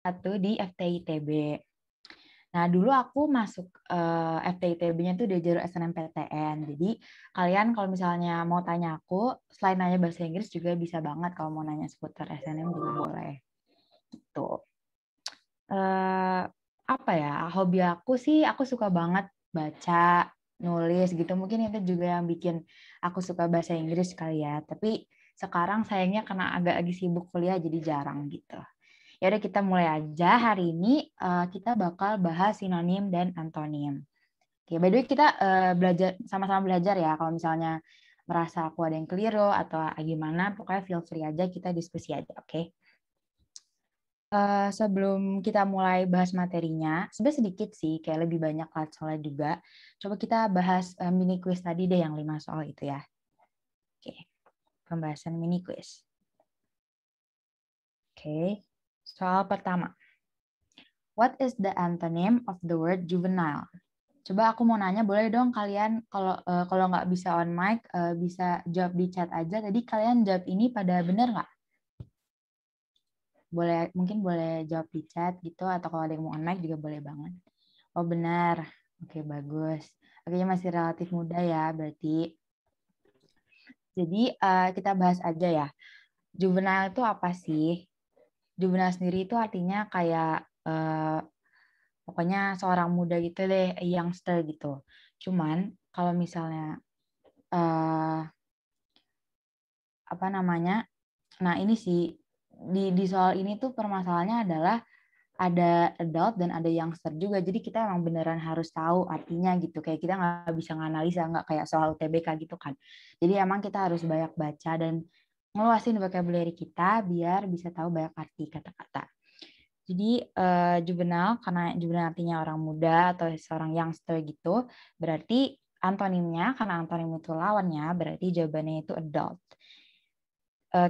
satu di FTITB. Nah, dulu aku masuk FTITB-nya tuh di jalur SNMPTN. Jadi, kalian kalau misalnya mau tanya aku, selain nanya bahasa Inggris juga bisa banget kalau mau nanya seputar SNM juga boleh. Tuh. Apa ya, hobi aku sih, aku suka banget baca, nulis gitu. Mungkin itu juga yang bikin aku suka bahasa Inggris kali ya. Tapi sekarang sayangnya karena agak lagi sibuk kuliah jadi jarang gitu. Ya udah kita mulai aja. Hari ini kita bakal bahas sinonim dan antonim. Oke, by the way kita belajar sama-sama belajar ya. Kalau misalnya merasa aku ada yang keliru atau gimana, pokoknya feel free aja kita diskusi aja, oke? Sebelum kita mulai bahas materinya, sebenarnya sedikit sih, kayak lebih banyak soalnya juga. Coba kita bahas mini quiz tadi deh yang 5 soal itu ya. Oke, pembahasan mini quiz. Oke, soal pertama. What is the antonym of the word juvenile? Coba aku mau nanya, boleh dong kalian kalau nggak bisa on mic, bisa jawab di chat aja. Tadi kalian jawab ini pada benar nggak? Mungkin boleh jawab di chat gitu, atau kalau ada yang mau on mic juga boleh banget. Oh benar, oke bagus. Oke, masih relatif muda ya berarti. Jadi kita bahas aja ya. Juvenile itu apa sih? Juvenile sendiri itu artinya kayak pokoknya seorang muda gitu deh, youngster gitu. Cuman kalau misalnya apa namanya? Nah, ini sih di soal ini tuh permasalahannya adalah ada adult dan ada youngster juga. Jadi kita emang beneran harus tahu artinya gitu. Kayak kita nggak bisa nganalisa, nggak kayak soal UTBK gitu kan. Jadi emang kita harus banyak baca dan ngeluasin vocabulary kita biar bisa tahu banyak arti kata-kata. Jadi juvenile, karena juvenile artinya orang muda atau seorang youngster gitu, berarti antonimnya, karena antonim itu lawannya, berarti jawabannya itu adult.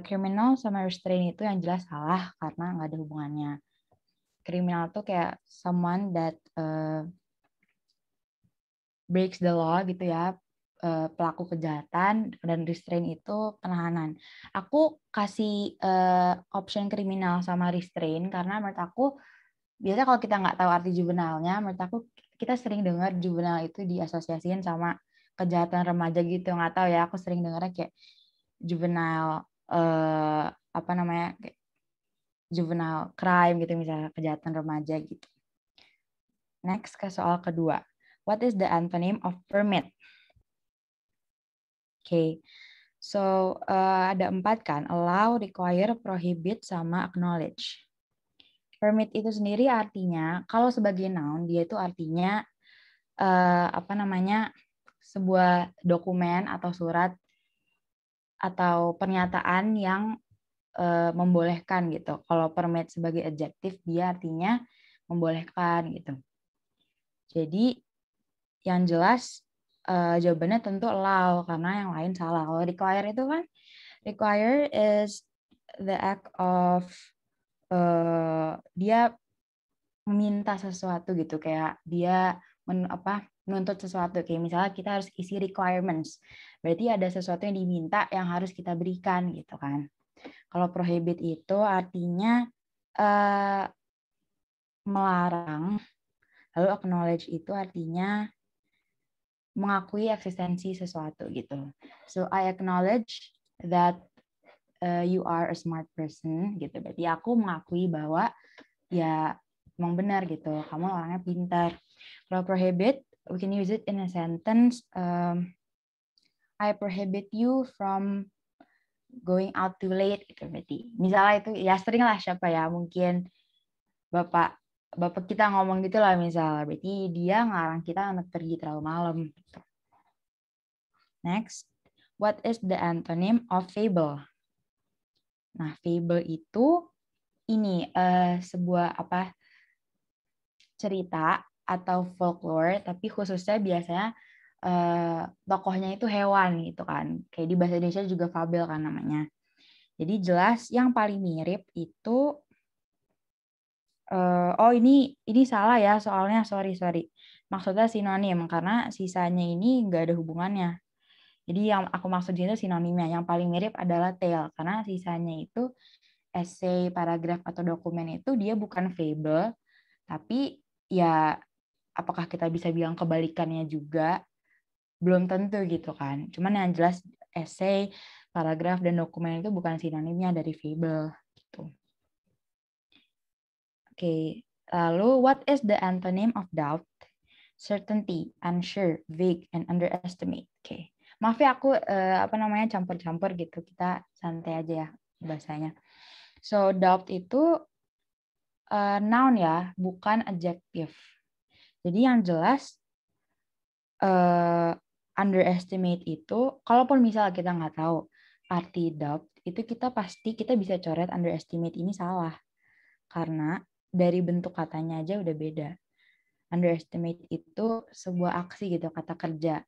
Criminal sama restrain itu yang jelas salah karena nggak ada hubungannya. Kriminal tuh kayak someone that breaks the law gitu ya, pelaku kejahatan, dan restrain itu penahanan. Aku kasih option kriminal sama restrain karena menurut aku biasanya kalau kita nggak tahu arti juvenilnya, menurut aku kita sering dengar juvenile itu diasosiasikan sama kejahatan remaja gitu. Nggak tahu ya, aku sering dengarnya kayak juvenile apa namanya, kayak juvenile crime gitu, misalnya kejahatan remaja gitu. Next ke soal kedua. What is the antonym of permit? Okay. So ada 4 kan, allow, require, prohibit, sama acknowledge. Permit itu sendiri artinya, kalau sebagai noun, dia itu artinya apa namanya, sebuah dokumen atau surat atau pernyataan yang membolehkan gitu. Kalau permit sebagai adjektif, dia artinya membolehkan gitu. Jadi yang jelas jawabannya tentu allow karena yang lain salah. Kalau require itu kan, require is the act of dia meminta sesuatu gitu, kayak dia menuntut sesuatu, kayak misalnya kita harus isi requirements, berarti ada sesuatu yang diminta yang harus kita berikan gitu kan. Kalau prohibit itu artinya melarang, lalu acknowledge itu artinya mengakui eksistensi sesuatu gitu. So I acknowledge that you are a smart person gitu. Berarti aku mengakui bahwa ya emang benar gitu, kamu orangnya pintar. Kalau prohibit, we can use it in a sentence. I prohibit you from going out too late gitu. Berarti misalnya itu ya sering lah, siapa ya, mungkin bapak kita ngomong gitu lah misalnya, berarti dia ngarang kita untuk pergi terlalu malam gitu. Next, what is the antonym of fable? Nah, fable itu ini sebuah cerita atau folklore, tapi khususnya biasanya tokohnya itu hewan gitu kan. Kayak di bahasa Indonesia juga fabel kan namanya. Jadi jelas yang paling mirip itu ini salah ya soalnya, sorry. Maksudnya sinonim karena sisanya ini nggak ada hubungannya. Jadi yang aku maksud itu sinonimnya. Yang paling mirip adalah tale karena sisanya itu essay, paragraf, atau dokumen itu dia bukan fable, tapi ya apakah kita bisa bilang kebalikannya juga? Belum tentu gitu kan. Cuman yang jelas essay, paragraf, dan dokumen itu bukan sinonimnya dari fable. Gitu. Oke, lalu what is the antonym of doubt? Certainty, unsure, vague, and underestimate. Oke. Maaf ya aku campur-campur gitu. Kita santai aja ya bahasanya. So doubt itu noun ya, bukan adjective. Jadi yang jelas underestimate itu, kalaupun misal kita nggak tahu arti doubt, itu kita bisa coret underestimate ini salah. Karena dari bentuk katanya aja udah beda. Underestimate itu sebuah aksi gitu, kata kerja.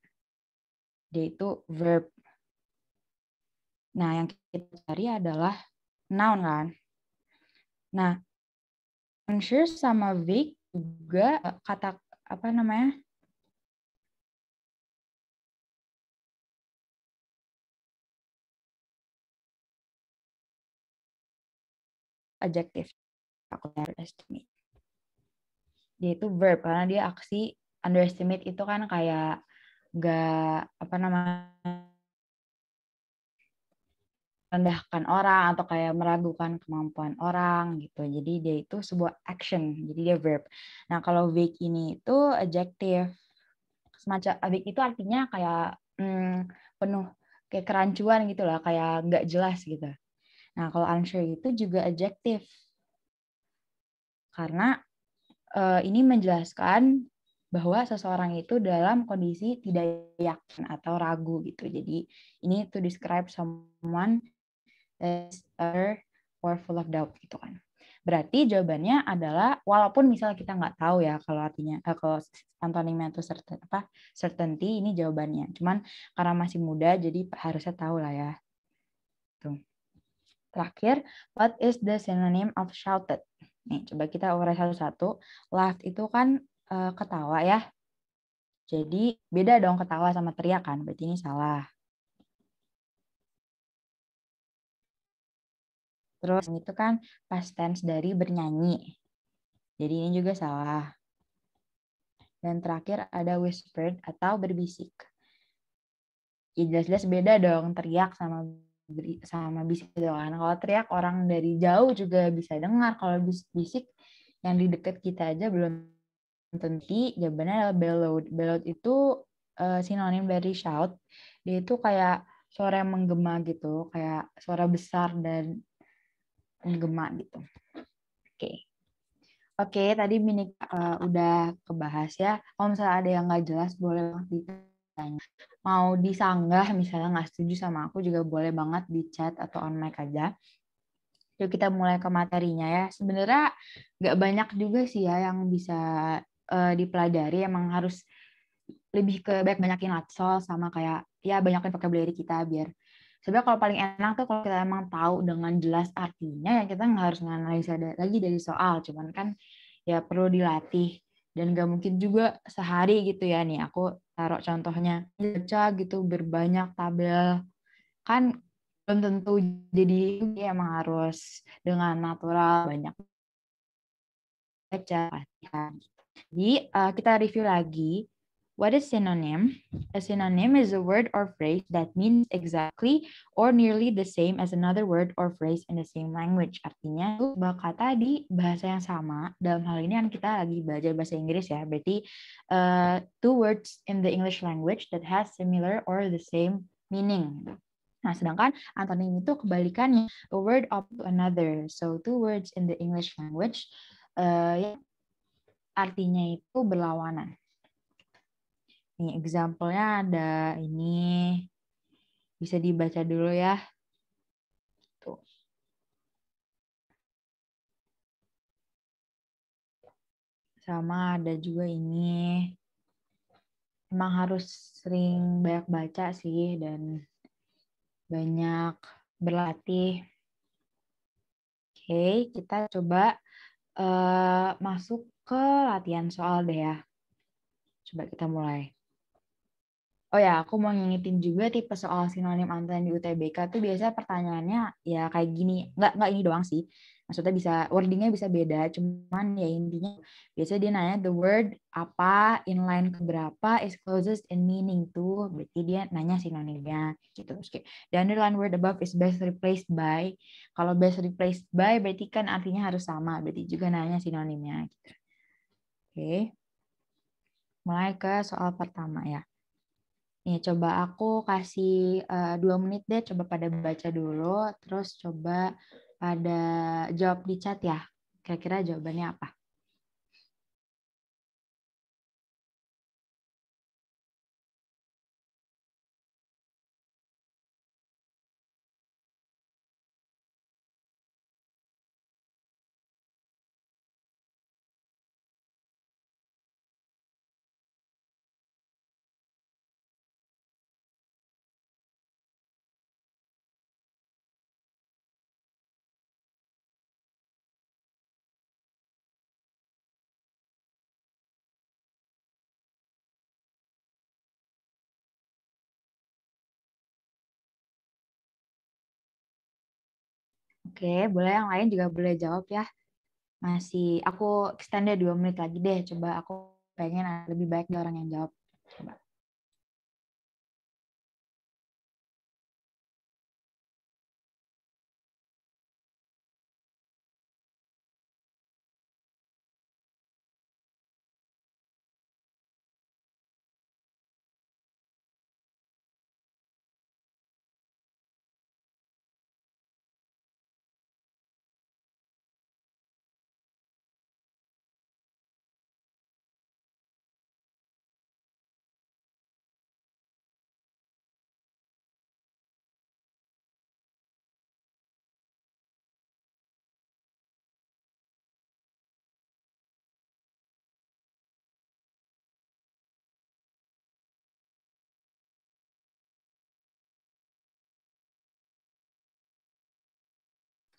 Dia itu verb. Nah, yang kita cari adalah noun kan. Nah, unsure sama vague juga kata adjective. Aku underestimate. Dia itu verb karena dia aksi. Underestimate itu kan kayak nggak rendahkan orang atau kayak meragukan kemampuan orang gitu. Jadi dia itu sebuah action, jadi dia verb. Nah, kalau vague ini itu adjective. Semacam vague itu artinya kayak penuh kayak kerancuan gitu lah, kayak nggak jelas gitu. Nah, kalau unsure itu juga adjective. Karena ini menjelaskan bahwa seseorang itu dalam kondisi tidak yakin atau ragu gitu. Jadi ini to describe someone as or full of doubt gitu kan. Berarti jawabannya adalah walaupun misalnya kita nggak tahu ya kalau artinya kalau antonimnya itu certainty ini jawabannya. Cuman karena masih muda jadi harusnya tahu lah ya. Tuh. Terakhir, what is the synonym of shouted? Nih, coba kita urai satu-satu. Laugh itu kan ketawa ya. Jadi beda dong ketawa sama teriak kan. Berarti ini salah. Terus itu kan past tense dari bernyanyi. Jadi ini juga salah. Dan terakhir ada whispered atau berbisik. Ya jelas-jelas beda dong teriak sama bisik gitu kan. Kalau teriak orang dari jauh juga bisa dengar. Kalau bisik yang di dekat kita aja belum tentu. Jawabannya adalah bellowed. Bellowed itu sinonim dari shout. Dia itu kayak suara yang menggema gitu, kayak suara besar dan menggema gitu. Oke. Oke, tadi Minik udah kebahas ya. Kalau misalnya ada yang nggak jelas, boleh banget ditanya. Mau disanggah, misalnya nggak setuju sama aku, juga boleh banget di chat atau on mic aja. Yuk kita mulai ke materinya ya. Sebenarnya nggak banyak juga sih ya yang bisa dipelajari. Emang harus lebih ke banyak-banyakin latsol sama kayak ya banyakin vocabulary kita biar sebenarnya kalau paling enak tuh kalau kita emang tahu dengan jelas artinya ya kita nggak harus nganalisa lagi dari soal, cuman kan ya perlu dilatih dan nggak mungkin juga sehari gitu ya. Nih aku taruh contohnya baca gitu berbanyak tabel kan belum tentu, jadi emang harus dengan natural banyak baca latihan. Jadi kita review lagi. What is synonym? A synonym is a word or phrase that means exactly or nearly the same as another word or phrase in the same language. Artinya itu kata di bahasa yang sama. Dalam hal ini kan kita lagi belajar bahasa Inggris ya. Berarti two words in the English language that has similar or the same meaning. Nah, sedangkan antonym itu kebalikannya, a word of another. So two words in the English language yang artinya itu berlawanan. Nih, example-nya ada ini. Bisa dibaca dulu ya. Tuh. Sama ada juga ini. Emang harus sering banyak baca sih dan banyak berlatih. Oke, kita coba masuk ke latihan soal deh ya. Coba kita mulai. Oh ya, aku mau ngingetin juga tipe soal sinonim antonim di UTBK tuh biasanya pertanyaannya ya kayak gini. Nggak ini doang sih. Maksudnya bisa, wordingnya bisa beda. Cuman ya intinya biasanya dia nanya the word apa, inline keberapa, is closest in meaning to. Berarti dia nanya sinonimnya gitu. Terus kayak, the underline word above is best replaced by. Kalau best replaced by berarti kan artinya harus sama. Berarti juga nanya sinonimnya gitu. Oke. Mulai ke soal pertama ya. Nih, coba aku kasih 2 menit deh, coba pada baca dulu, terus coba pada jawab di chat ya. Kira-kira jawabannya apa? Oke, boleh yang lain juga boleh jawab ya. Masih, aku extend deh 2 menit lagi deh. Coba aku pengen lebih baik dari orang yang jawab. Coba.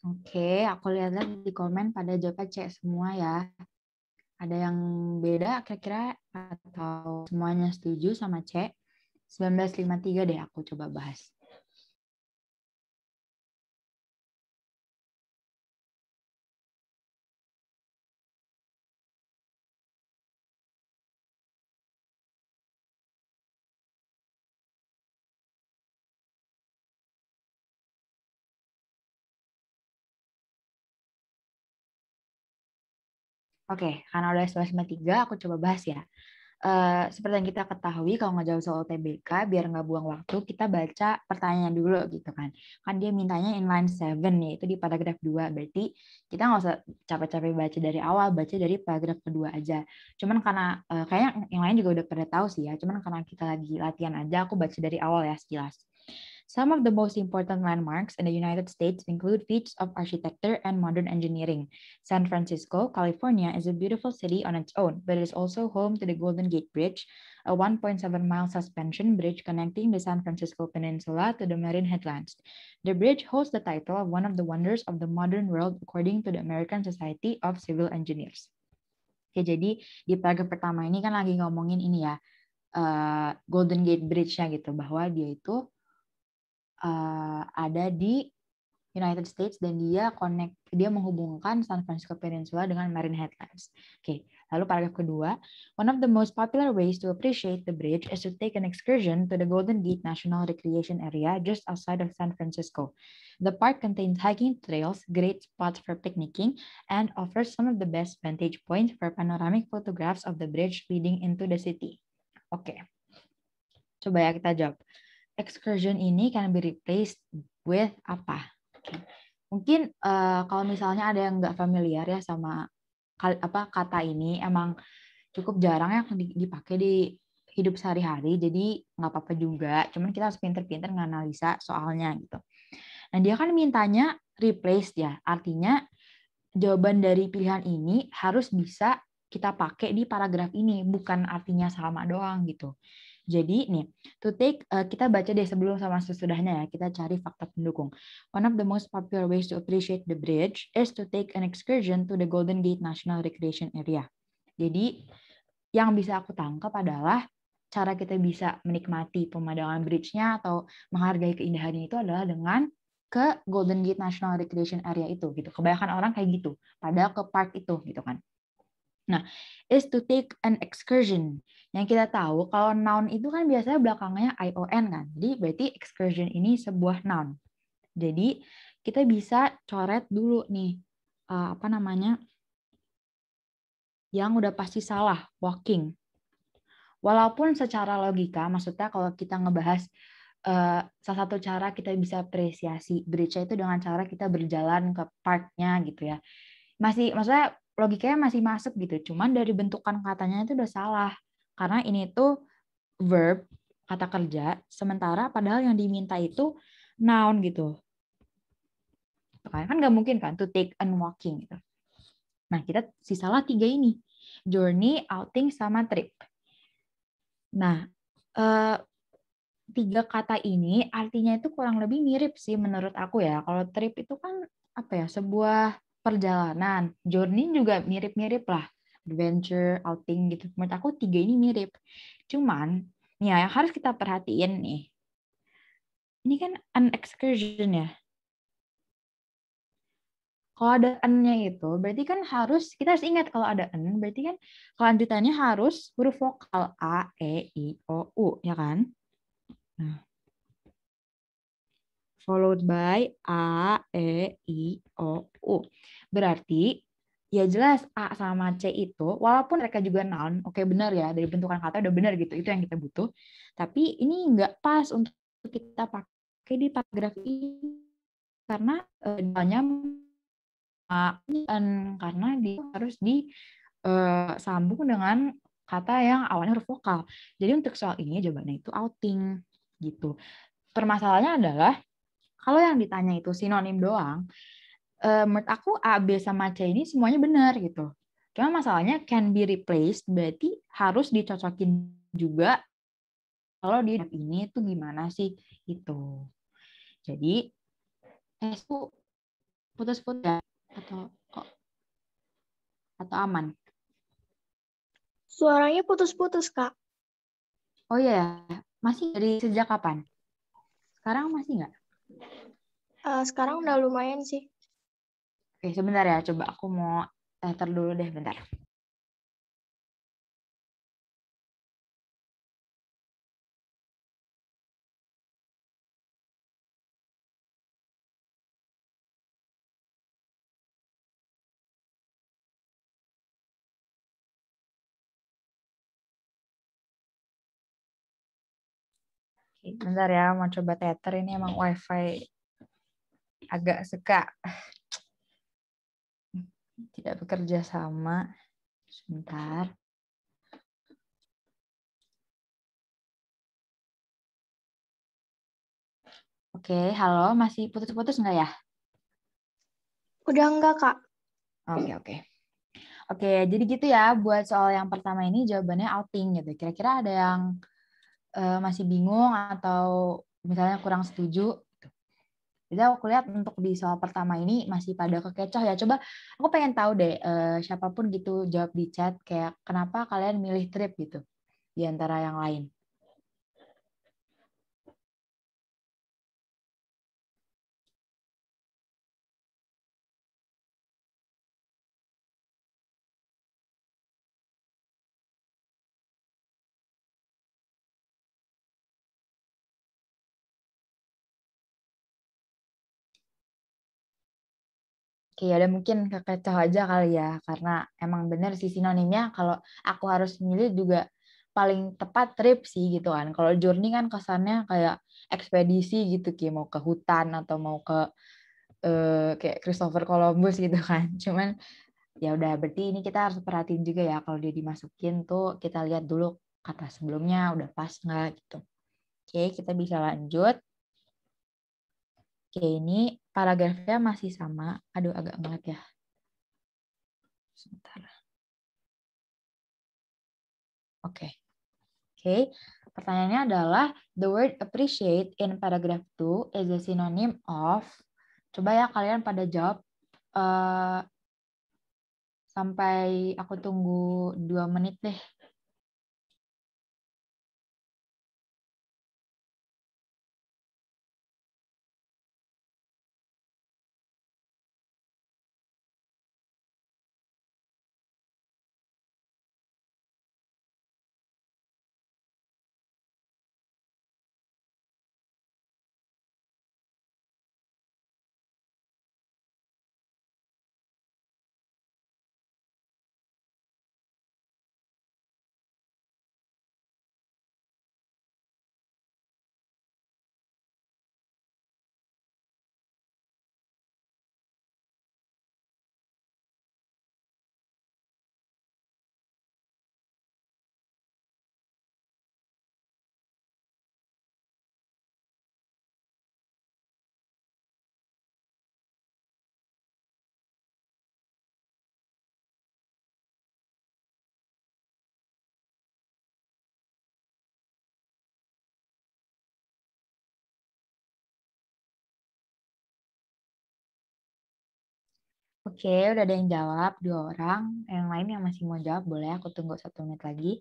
Oke, aku lihat-lihat di komen pada jawabnya C semua ya. Ada yang beda kira-kira atau semuanya setuju sama C? 1953 deh aku coba bahas. Oke, karena udah 1953, aku coba bahas ya. Seperti yang kita ketahui, kalau ngejawab soal TBK, biar nggak buang waktu, kita baca pertanyaan dulu gitu kan. Kan dia mintanya inline 7, yaitu di paragraf 2. Berarti kita nggak usah capek-capek baca dari awal, baca dari paragraf kedua aja. Cuman karena, kayaknya yang lain juga udah pada tahu sih ya, cuman karena kita lagi latihan aja, aku baca dari awal ya sekilas. Some of the most important landmarks in the United States include feats of architecture and modern engineering. San Francisco, California is a beautiful city on its own, but it is also home to the Golden Gate Bridge, a 1.7-mile suspension bridge connecting the San Francisco Peninsula to the Marin Headlands. The bridge holds the title of one of the wonders of the modern world according to the American Society of Civil Engineers. Oke, jadi di paragraf pertama ini kan lagi ngomongin ini ya, Golden Gate Bridge-nya gitu, bahwa dia itu ada di United States dan dia menghubungkan San Francisco Peninsula dengan Marin Headlands. Oke, lalu paragraf kedua, one of the most popular ways to appreciate the bridge is to take an excursion to the Golden Gate National Recreation Area just outside of San Francisco. The park contains hiking trails, great spots for picnicking, and offers some of the best vantage points for panoramic photographs of the bridge leading into the city. Oke, coba ya kita jawab. Excursion ini can be replaced with apa? Mungkin kalau misalnya ada yang nggak familiar ya sama kata ini, emang cukup jarang ya dipakai di hidup sehari-hari, jadi nggak apa-apa juga. Cuman kita harus pinter-pinter nganalisa soalnya gitu. Nah dia kan mintanya replace ya, artinya jawaban dari pilihan ini harus bisa kita pakai di paragraf ini, bukan artinya sama doang gitu. Jadi nih, kita baca deh sebelum sama sesudahnya ya, kita cari fakta pendukung. One of the most popular ways to appreciate the bridge is to take an excursion to the Golden Gate National Recreation Area. Jadi yang bisa aku tangkap adalah cara kita bisa menikmati pemandangan bridge-nya atau menghargai keindahannya itu adalah dengan ke Golden Gate National Recreation Area itu gitu. Kebanyakan orang kayak gitu, pada ke park itu gitu kan. Nah, is to take an excursion. Yang kita tahu kalau noun itu kan biasanya belakangnya ION kan. Jadi berarti excursion ini sebuah noun. Jadi kita bisa coret dulu nih apa namanya yang udah pasti salah, walking. Walaupun secara logika, maksudnya kalau kita ngebahas salah satu cara kita bisa apresiasi bridge itu dengan cara kita berjalan ke parknya gitu ya. Maksudnya logikanya masih masuk gitu. Cuman dari bentukan katanya itu udah salah. Karena ini tuh verb, kata kerja, sementara padahal yang diminta itu noun gitu. Kan nggak mungkin kan to take and walking gitu. Nah, kita sisalah 3 ini. Journey, outing, sama trip. Nah, 3 kata ini artinya itu kurang lebih mirip sih menurut aku ya. Kalau trip itu kan apa ya, sebuah perjalanan. Journey juga mirip-mirip lah. Adventure, outing gitu. Menurut aku 3 ini mirip. Cuman, nih ya, yang harus kita perhatiin nih. Ini kan an excursion ya. Kalau ada an-nya itu, berarti kan kita harus ingat kalau ada an, berarti kan kelanjutannya harus huruf vokal A, E, I, O, U, ya kan? Nah, followed by A, E, I, O, U. Berarti ya jelas A sama C itu, walaupun mereka juga noun, oke benar ya, dari bentukan kata udah benar gitu, itu yang kita butuh. Tapi ini nggak pas untuk kita pakai di paragraf ini, karena banyak karena dia harus disambung dengan kata yang awalnya huruf vokal. Jadi untuk soal ini jawabannya itu outing gitu. Permasalahannya adalah kalau yang ditanya itu sinonim doang, menurut aku A, B, sama C ini semuanya benar gitu. Cuma masalahnya can be replaced berarti harus dicocokin juga kalau di ini tuh gimana sih itu. Jadi itu putus-putus ya atau aman? Suaranya putus-putus, Kak. Oh iya, masih dari sejak kapan? Sekarang masih nggak? Sekarang udah lumayan sih. Oke, sebentar ya. Coba aku mau enter dulu deh, bentar. Oke, bentar ya, mau coba tether. Ini emang wifi agak suka tidak bekerja sama. Sebentar. Oke, halo. Masih putus-putus nggak ya? Udah enggak, Kak? Oke, oke. Oke, jadi gitu ya. Buat soal yang pertama ini jawabannya outing gitu. Kira-kira ada yang masih bingung atau misalnya kurang setuju? Jadi aku lihat untuk di soal pertama ini masih pada kekecoh ya. Coba aku pengen tahu deh siapapun gitu jawab di chat kayak kenapa kalian milih trip gitu di antara yang lain. Oke, ada mungkin kekecoh aja kali ya karena emang bener sih sinonimnya kalau aku harus milih juga paling tepat trip sih gitu kan. Kalau journey kan kesannya kayak ekspedisi gitu kayak mau ke hutan atau mau ke kayak Christopher Columbus gitu kan. Cuman ya udah berarti ini kita harus perhatiin juga ya kalau dia dimasukin tuh kita lihat dulu kata sebelumnya udah pas nggak gitu. Oke, kita bisa lanjut. Oke, ini paragrafnya masih sama. Aduh, agak ngelag ya. Sebentar. Oke. Oke. Pertanyaannya adalah the word appreciate in paragraph 2 is a synonym of. Coba ya kalian pada jawab sampai aku tunggu 2 menit deh. Oke, udah ada yang jawab, 2 orang. Yang lain yang masih mau jawab, boleh aku tunggu 1 menit lagi.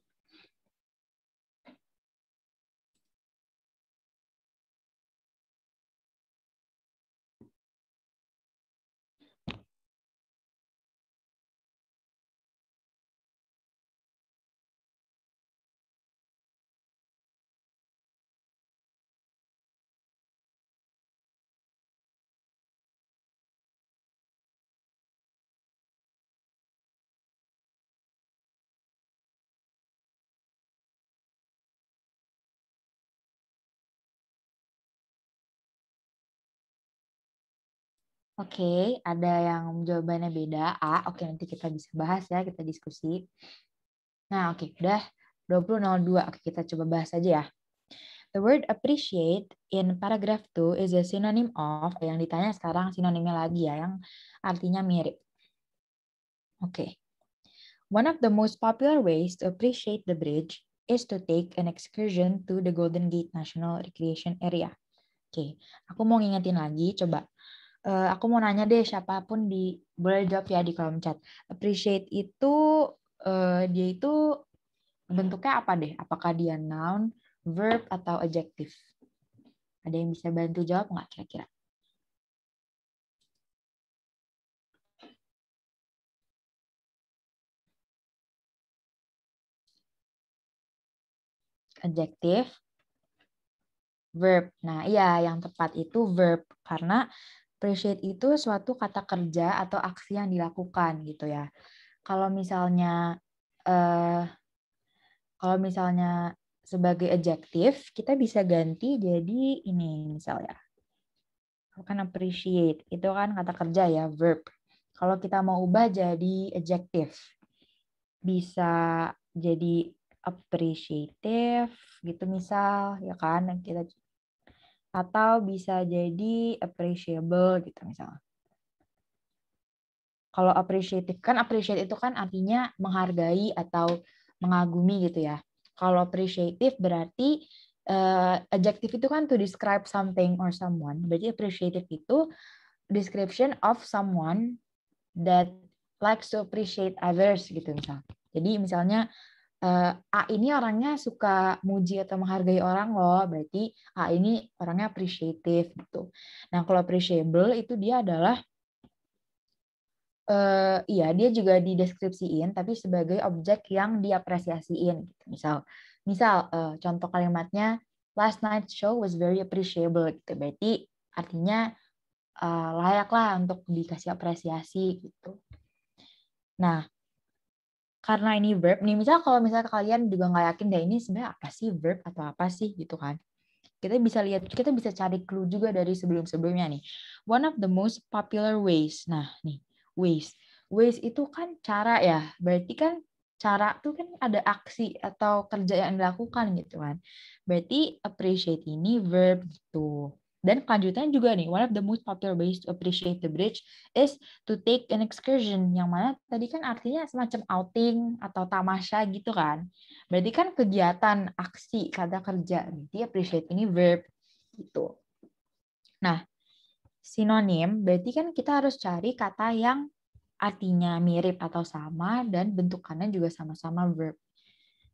Oke, ada yang jawabannya beda. A, oke nanti kita bisa bahas ya, kita diskusi. Nah, oke, udah 20.02. Oke, kita coba bahas aja ya. The word appreciate in paragraph 2 is a synonym of, yang ditanya sekarang sinonimnya lagi ya, yang artinya mirip. Oke. One of the most popular ways to appreciate the bridge is to take an excursion to the Golden Gate National Recreation Area. Oke, aku mau ngingetin lagi, coba. Aku mau nanya deh, siapapun boleh jawab ya di kolom chat. Appreciate itu dia itu bentuknya apa deh? Apakah dia noun, verb, atau adjective? Ada yang bisa bantu jawab nggak kira-kira? Adjective, verb. Nah, iya yang tepat itu verb karena appreciate itu suatu kata kerja atau aksi yang dilakukan gitu ya. Kalau misalnya eh, kalau misalnya sebagai adjektif, kita bisa ganti jadi ini misalnya. Kan appreciate, itu kan kata kerja ya, verb. Kalau kita mau ubah jadi adjektif, bisa jadi appreciative gitu misal, ya kan? Kita atau bisa jadi appreciable gitu misalnya. Kalau appreciative kan appreciate itu kan artinya menghargai atau mengagumi gitu ya. Kalau appreciative berarti adjective itu kan to describe something or someone. Berarti appreciative itu description of someone that likes to appreciate others gitu misal. Jadi misalnya A ini orangnya suka muji atau menghargai orang loh, berarti A ini orangnya appreciative gitu. Nah, kalau appreciable itu dia adalah iya, dia juga dideskripsiin, tapi sebagai objek yang diapresiasiin. Gitu. Misal contoh kalimatnya, last night show was very appreciable. Gitu. Berarti artinya layaklah untuk dikasih apresiasi. Gitu. Nah, karena ini verb, nih misal kalau misalnya kalian juga nggak yakin deh ini sebenarnya apa sih verb atau apa sih gitu kan. Kita bisa lihat, kita bisa cari clue juga dari sebelum-sebelumnya nih. One of the most popular ways. Nah, nih, ways. Ways itu kan cara ya. Berarti kan cara tuh kan ada aksi atau kerja yang dilakukan gitu kan. Berarti appreciate ini verb gitu. Dan kelanjutannya juga nih, one of the most popular ways to appreciate the bridge is to take an excursion. Yang mana tadi kan artinya semacam outing atau tamasya gitu kan. Berarti kan kegiatan, aksi, kata kerja. Berarti appreciate ini verb gitu. Nah, sinonim berarti kan kita harus cari kata yang artinya mirip atau sama dan bentukannya juga sama-sama verb.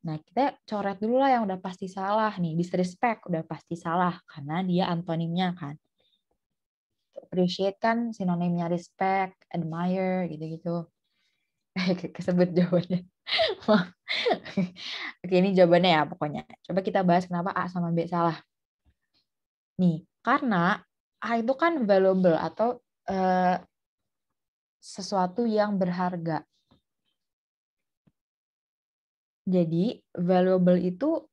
Nah, kita coret dulu lah yang udah pasti salah nih. Disrespect udah pasti salah karena dia antonimnya kan. Appreciate kan sinonimnya respect, admire gitu-gitu. Kesebut jawabannya. Oke, ini jawabannya ya pokoknya. Coba kita bahas kenapa A sama B salah. Nih, karena A itu kan valuable atau sesuatu yang berharga. Jadi, valuable itu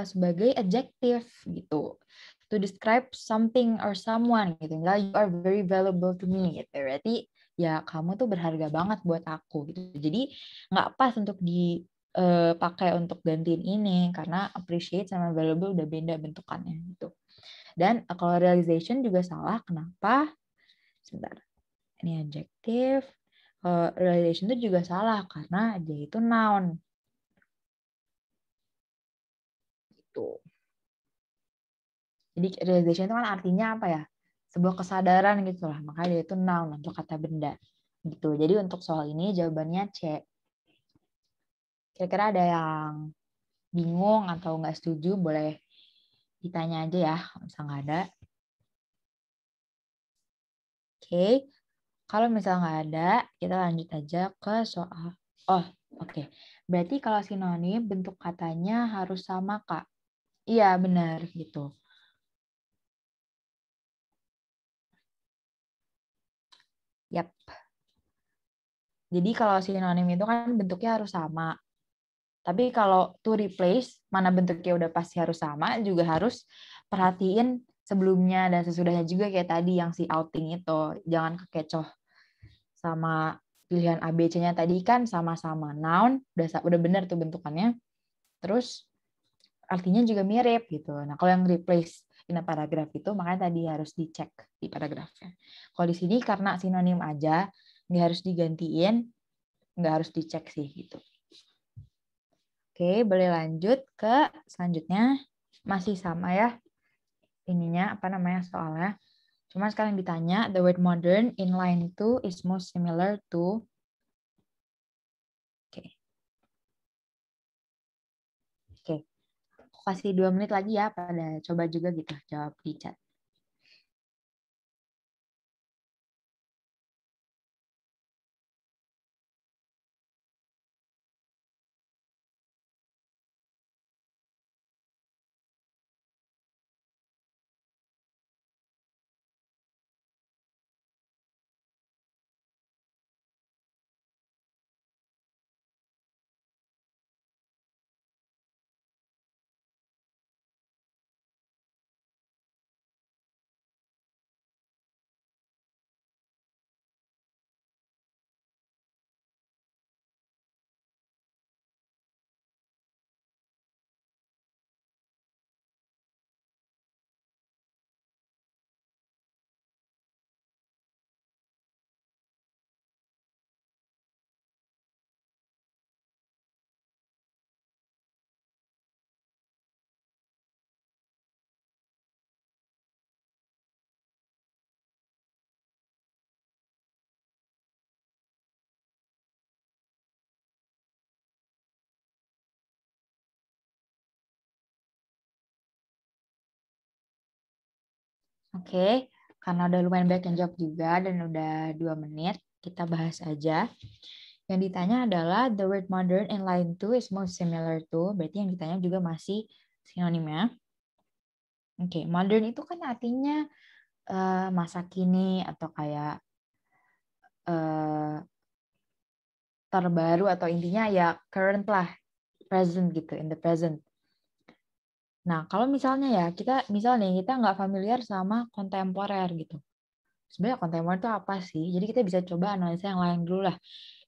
sebagai adjective gitu. To describe something or someone gitu. Misalnya, you are very valuable to me gitu. Berarti ya kamu tuh berharga banget buat aku gitu. Jadi nggak pas untuk dipakai untuk gantiin ini karena appreciate sama valuable udah beda bentukannya gitu. Dan kalau realization juga salah. Kenapa? Sebentar. Ini adjective. Realization itu juga salah karena dia itu noun. Gitu. Jadi realization itu kan artinya apa ya? Sebuah kesadaran gitu lah. Makanya dia itu noun untuk kata benda. Gitu. Jadi untuk soal ini jawabannya C. Kira-kira ada yang bingung atau nggak setuju, boleh ditanya aja ya, misal nggak ada. Oke, kalau misal nggak ada, kita lanjut aja ke soal. Oh, oke. Berarti kalau sinonim bentuk katanya harus sama, Kak. Iya, benar gitu. Yap. Jadi kalau sinonim itu kan bentuknya harus sama. Tapi kalau to replace, mana bentuknya udah pasti harus sama, juga harus perhatiin sebelumnya dan sesudahnya juga kayak tadi yang si outing itu. Jangan kekecoh sama pilihan A, B, C-nya tadi kan sama-sama noun, udah benar tuh bentukannya. Terus artinya juga mirip gitu. Nah, kalau yang replace in a paragraph itu makanya tadi harus dicek di paragrafnya. Kalau di sini karena sinonim aja, nggak harus digantiin, nggak harus dicek sih gitu. Oke, boleh lanjut ke selanjutnya. Masih sama ya ininya, apa namanya soalnya. Cuma sekarang ditanya, the word modern in line 2 is most similar to. Oke. Oke. Aku kasih 2 menit lagi ya, pada coba juga gitu jawab di chat. Oke, karena udah lumayan banyak yang jawab juga dan udah 2 menit, kita bahas aja. Yang ditanya adalah the word modern in line 2 is most similar to, berarti yang ditanya juga masih sinonimnya. Oke, modern itu kan artinya masa kini atau kayak terbaru atau intinya ya current lah, present gitu, in the present. Nah, kalau misalnya ya misalnya kita nggak familiar sama kontemporer gitu. Sebenarnya kontemporer itu apa sih? Jadi kita bisa coba analisa yang lain dulu lah.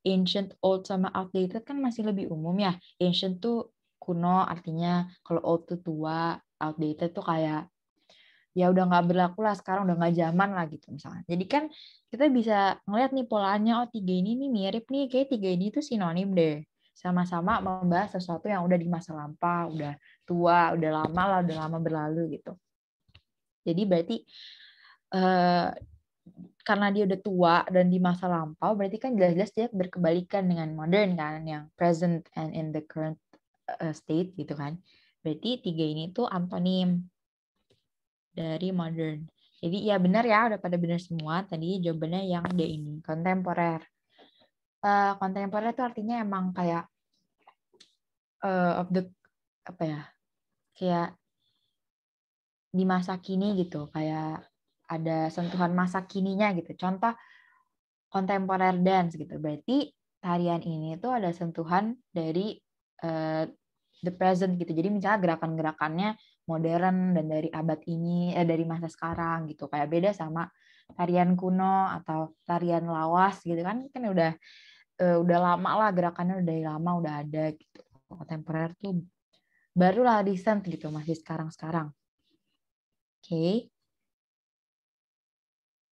Ancient, old, sama outdated kan masih lebih umum ya. Ancient tuh kuno, artinya kalau old tuh tua, outdated tuh kayak ya udah nggak berlaku lah sekarang, udah nggak zaman lah gitu misalnya. Jadi kan kita bisa ngeliat nih polanya, oh tiga ini nih mirip nih, kayak tiga ini tuh sinonim deh. Sama-sama membahas sesuatu yang udah di masa lampau, udah tua, udah lama lah, udah lama berlalu gitu. Jadi berarti eh, karena dia udah tua dan di masa lampau, berarti kan jelas-jelas dia berkebalikan dengan modern kan, yang present and in the current state gitu kan. Berarti tiga ini tuh antonim dari modern. Jadi ya benar ya, udah pada benar semua. Tadi jawabannya yang D ini, kontemporer. Kontemporer itu artinya emang kayak of the apa ya? Kayak di masa kini gitu, kayak ada sentuhan masa kininya gitu. Contoh contemporary dance gitu. Berarti tarian ini tuh ada sentuhan dari the present gitu. Jadi misalnya gerakan-gerakannya modern dan dari abad ini, dari masa sekarang gitu. Kayak beda sama tarian kuno atau tarian lawas gitu kan udah lama lah gerakannya, udah lama udah ada gitu. Kontemporer tuh barulah recent gitu, masih sekarang-sekarang. Oke.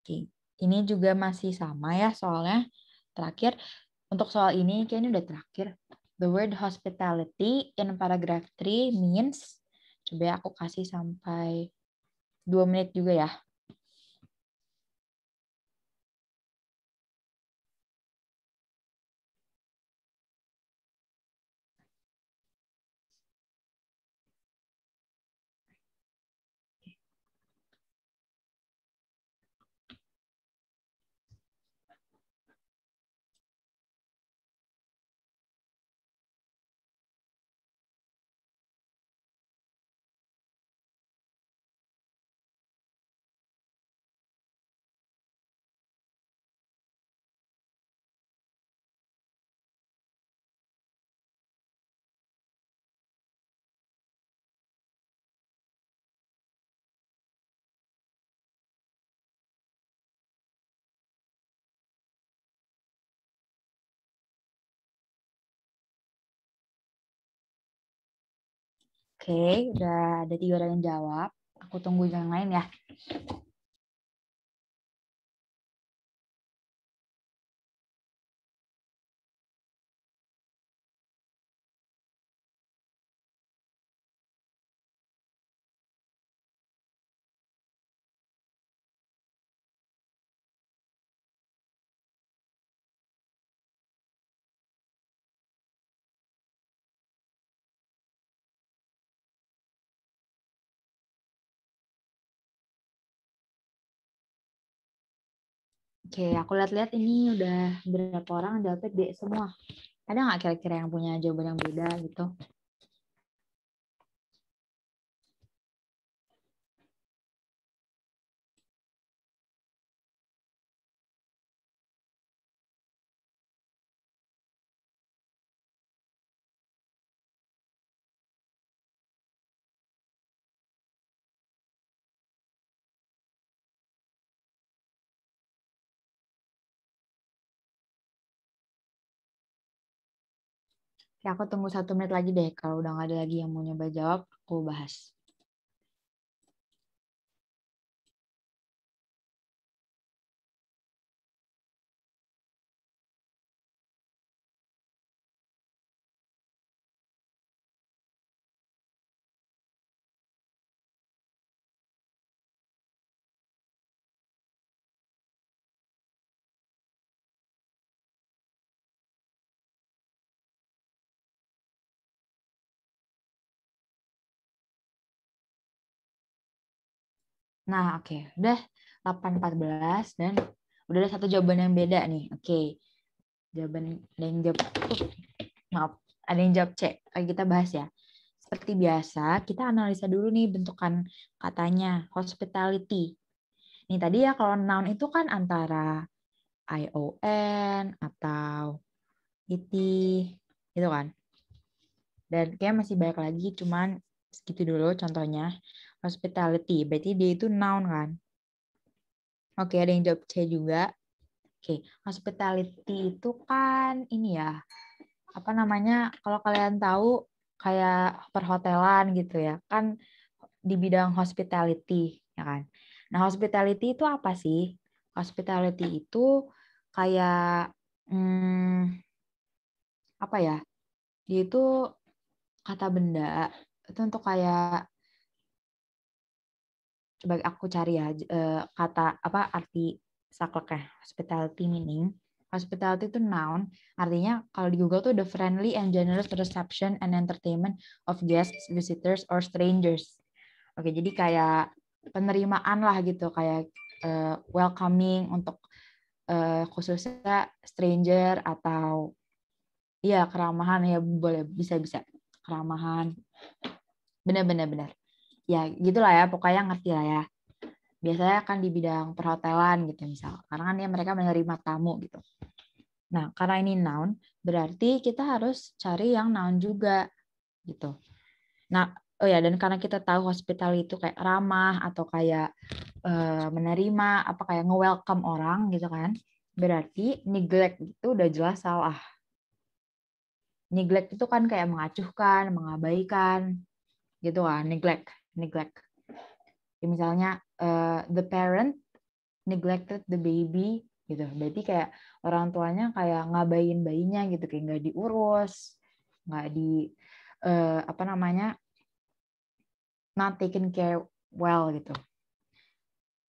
Oke. Ini juga masih sama ya soalnya. Terakhir, untuk soal ini kayaknya udah terakhir. The word hospitality in paragraph 3 means, coba aku kasih sampai 2 menit juga ya. Oke, udah ada 3 orang yang jawab. Aku tunggu yang lain ya. Oke, aku lihat-lihat ini udah berapa orang jawabnya D semua. Ada nggak kira-kira yang punya jawaban yang beda gitu? Ya, aku tunggu 1 menit lagi deh. Kalau udah nggak ada lagi yang mau nyoba jawab, aku bahas. Nah, oke. Udah 8.14 dan udah ada 1 jawaban yang beda nih. Oke. Jawaban ada yang jawab, maaf, ada yang jawab C. Oke, kita bahas ya. Seperti biasa, kita analisa dulu nih bentukan katanya. Hospitality. Nih tadi ya kalau noun itu kan antara ION atau IT gitu kan. Dan kayak masih banyak lagi, cuman segitu dulu contohnya. Hospitality, berarti dia itu noun kan. Oke, ada yang jawab C juga. Oke, hospitality itu kan ini ya, apa namanya, kalau kalian tahu kayak perhotelan gitu ya, kan di bidang hospitality, ya kan. Nah, hospitality itu apa sih? Hospitality itu kayak, apa ya, dia itu kata benda, itu untuk kayak, coba aku cari ya, kata apa arti sakleknya. Hospitality meaning, hospitality itu noun, artinya kalau di Google tuh the friendly and generous reception and entertainment of guests, visitors, or strangers. Oke, jadi kayak penerimaan lah gitu, kayak welcoming untuk khususnya stranger atau ya keramahan, ya boleh, bisa keramahan. Benar-benar. Ya gitulah ya, pokoknya ngerti lah ya. Biasanya kan di bidang perhotelan gitu misal, karena kan ya mereka menerima tamu gitu. Nah, karena ini noun, berarti kita harus cari yang noun juga gitu. Nah, oh ya, dan karena kita tahu hospitality itu kayak ramah atau kayak menerima, apa kayak nge-welcome orang gitu kan, berarti neglect itu udah jelas salah. Neglect itu kan kayak mengacuhkan, mengabaikan gitu kan, neglect. Ya, misalnya the parent neglected the baby gitu. Berarti kayak orang tuanya kayak ngabain bayinya gitu, kayak nggak diurus, nggak di apa namanya, not taken care well gitu.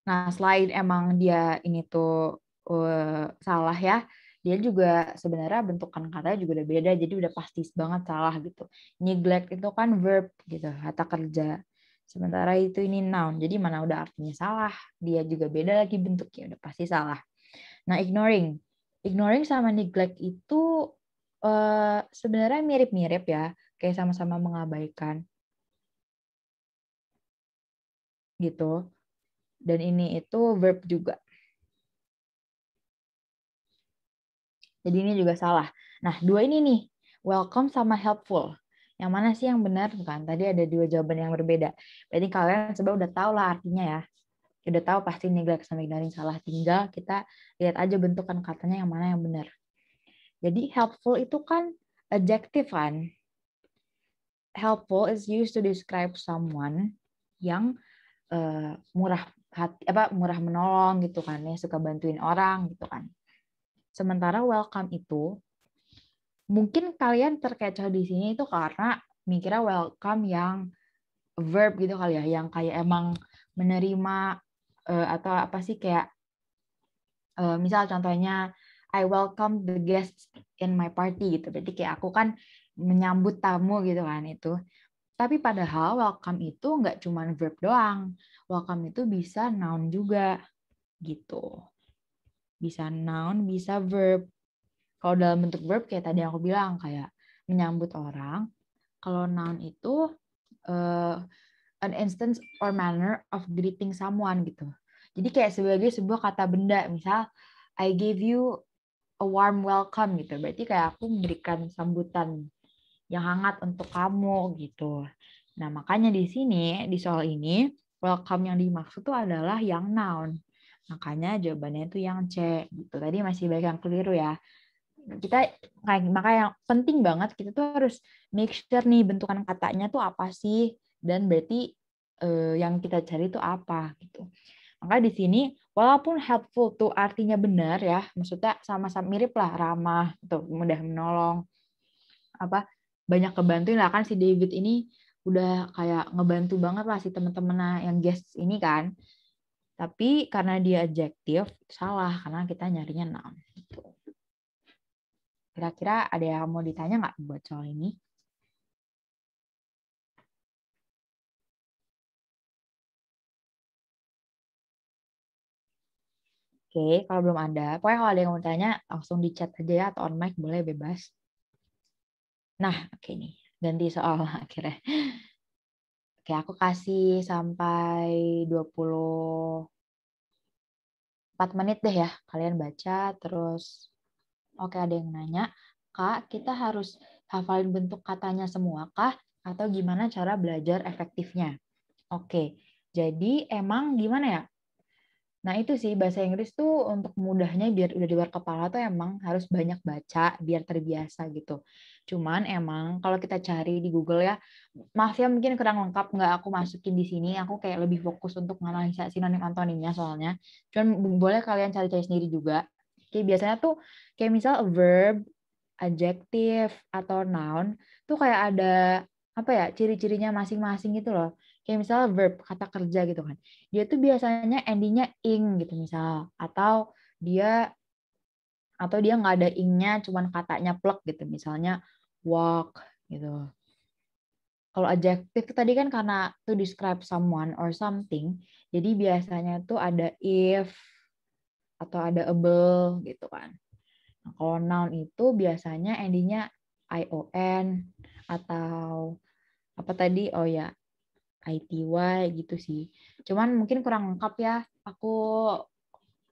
Nah, selain emang dia ini tuh salah ya, dia juga sebenarnya bentukan katanya juga udah beda, jadi udah pasti banget salah gitu. Neglect itu kan verb gitu, kata kerja. Sementara itu ini noun, jadi mana udah artinya salah, dia juga beda lagi bentuknya, udah pasti salah. Nah, ignoring sama neglect itu sebenarnya mirip-mirip ya, kayak sama-sama mengabaikan gitu. Dan ini itu verb juga. Jadi ini juga salah. Nah, 2 ini nih, welcome sama helpful. Yang mana sih yang benar? Bukan, tadi ada 2 jawaban yang berbeda. Berarti kalian sebenarnya udah tahu lah artinya ya. Udah tahu pasti neglect sama ignoring salah. Tinggal kita lihat aja bentukan katanya yang mana yang benar. Jadi helpful itu kan adjective kan. helpful is used to describe someone yang murah menolong gitu kan ya, suka bantuin orang gitu kan. Sementara welcome itu mungkin kalian terkecoh di sini itu karena mikirnya welcome yang verb gitu kali ya, yang kayak emang menerima atau apa sih kayak misal contohnya I welcome the guests in my party gitu. Berarti kayak aku kan menyambut tamu gitu kan itu. Tapi padahal welcome itu nggak cuma verb doang. Welcome itu bisa noun juga gitu. Bisa noun, bisa verb. Kalau dalam bentuk verb kayak tadi aku bilang kayak menyambut orang. Kalau noun itu an instance or manner of greeting someone gitu. Jadi kayak sebagai sebuah kata benda. Misal I gave you a warm welcome gitu. Berarti kayak aku memberikan sambutan yang hangat untuk kamu gitu. Nah, makanya di sini di soal ini welcome yang dimaksud tuh adalah yang noun. Makanya jawabannya itu yang C gitu. Tadi masih banyak yang keliru ya. Kita makanya yang penting banget kita tuh harus make sure nih bentukan katanya tuh apa sih dan berarti yang kita cari itu apa gitu. Maka di sini walaupun helpful tuh artinya benar ya, maksudnya sama-sama mirip lah ramah atau mudah menolong apa banyak kebantuin lah kan si David ini udah kayak ngebantu banget lah si teman-teman yang guest ini kan. Tapi karena dia adjektif salah karena kita nyarinya noun. Gitu. Kira-kira ada yang mau ditanya nggak buat soal ini? Oke, kalau belum ada, pokoknya kalau ada yang mau tanya langsung di chat aja ya atau on mic boleh bebas. Nah, oke nih, ganti soal akhirnya. Oke, aku kasih sampai 24 menit deh ya. Kalian baca terus. Oke, ada yang nanya, Kak, kita harus hafalin bentuk katanya semua kah? Atau gimana cara belajar efektifnya? Oke, jadi emang gimana ya? Nah itu sih bahasa Inggris tuh untuk mudahnya biar udah di luar kepala tuh emang harus banyak baca biar terbiasa gitu. Cuman emang kalau kita cari di Google ya, maaf ya mungkin kurang lengkap nggak aku masukin di sini. Aku kayak lebih fokus untuk menganalisa sinonim antonimnya soalnya. Cuman boleh kalian cari-cari sendiri juga. Kayak biasanya tuh kayak misal a verb, adjective atau noun tuh kayak ada apa ya ciri-cirinya masing-masing gitu loh. Kayak misalnya verb kata kerja gitu kan dia tuh biasanya endingnya ing gitu misal dia dia nggak ada ingnya cuman katanya plek gitu misalnya walk gitu. Kalau adjektif itu tadi kan karena to describe someone or something jadi biasanya tuh ada if atau ada able gitu kan. Nah, kalau noun itu biasanya endingnya ion atau apa tadi oh ya ity gitu sih. Cuman mungkin kurang lengkap ya. Aku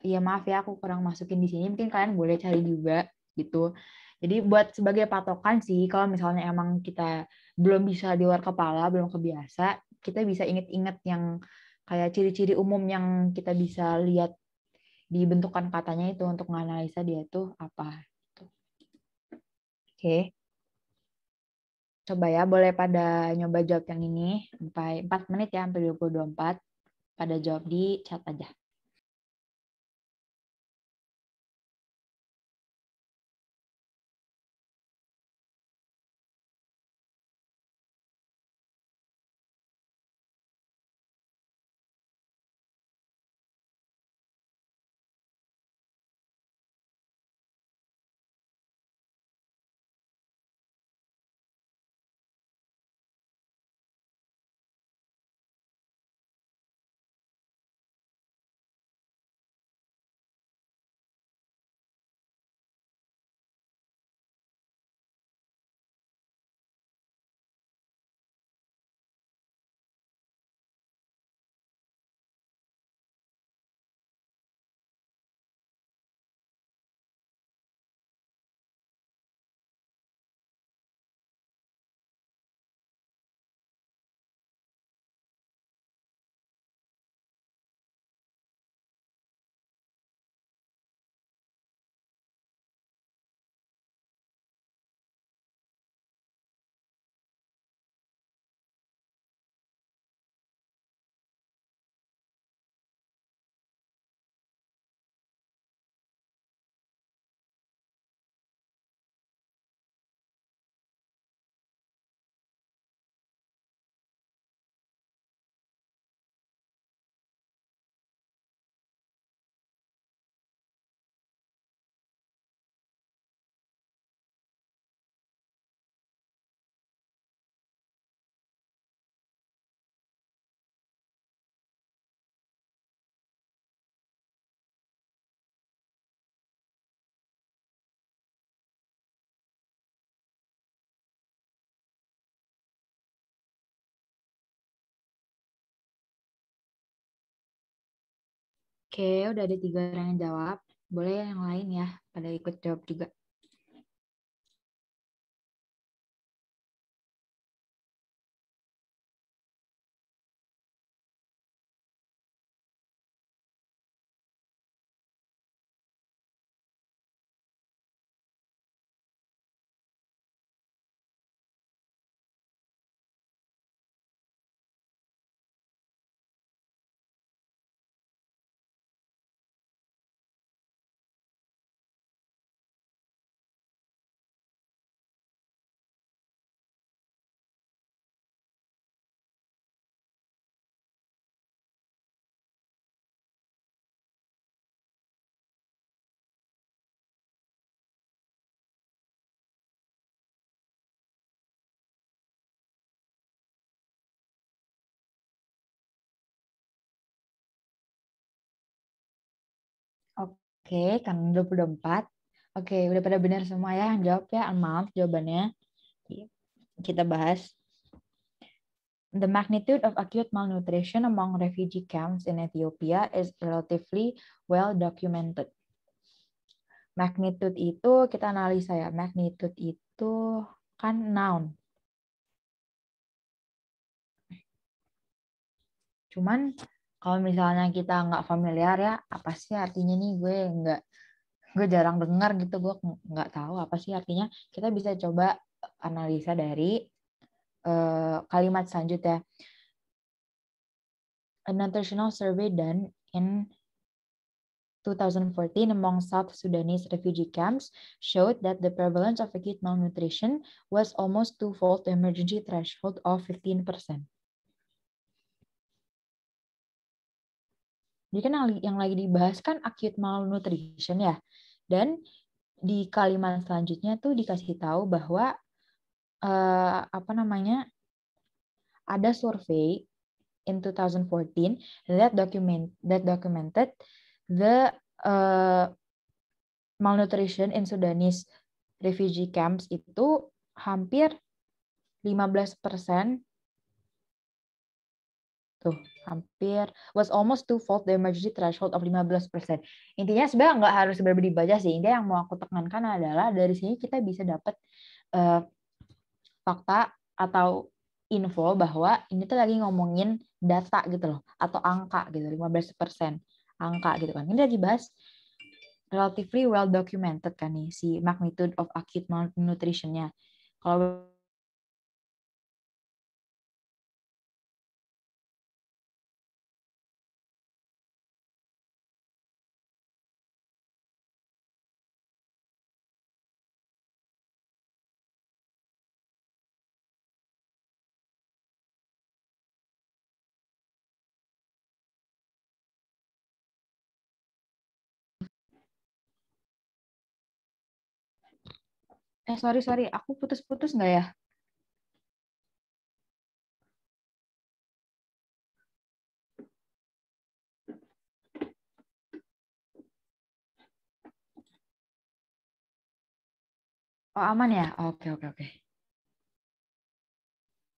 ya maaf ya aku kurang masukin di sini. Mungkin kalian boleh cari juga gitu. Jadi buat sebagai patokan sih kalau misalnya emang kita belum bisa di luar kepala, belum kebiasa, kita bisa inget-inget yang kayak ciri-ciri umum yang kita bisa lihat di bentukan katanya itu untuk menganalisa dia itu apa. Oke. Coba ya, boleh pada nyoba jawab yang ini sampai 4 menit ya, sampai 2024. Pada jawab di chat aja. Oke, udah ada 3 orang yang jawab. Boleh yang lain ya, pada ikut jawab juga. Oke, kan 24. Oke, udah pada benar semua ya yang jawab ya. Maaf jawabannya. Kita bahas. The magnitude of acute malnutrition among refugee camps in Ethiopia is relatively well documented. Magnitude itu kita analisa ya. Magnitude itu kan noun. Cuman kalau misalnya kita nggak familiar ya, apa sih artinya nih, gue jarang dengar gitu, gue nggak tahu apa sih artinya. Kita bisa coba analisa dari kalimat selanjutnya. A nutritional survey done in 2014 among South Sudanese refugee camps showed that the prevalence of acute malnutrition was almost twofold the emergency threshold of 15%. Jadi kan yang lagi dibahas kan acute malnutrition ya. Dan di kalimat selanjutnya tuh dikasih tahu bahwa ada survei in 2014 that documented the malnutrition in Sudanese refugee camps itu hampir 15%. Hampir was almost twofold the emergency threshold of 15%. Intinya sebenarnya nggak harus benar dibaca sih. Intinya yang mau aku tekankan adalah dari sini kita bisa dapat fakta atau info bahwa ini tuh lagi ngomongin data gitu loh, atau angka gitu, 15% angka gitu kan. Ini lagi bahas relatively well documented kan nih si magnitude of acute malnutrition-nya. Kalau sorry, aku putus-putus nggak ya? Oh, aman ya? Oke.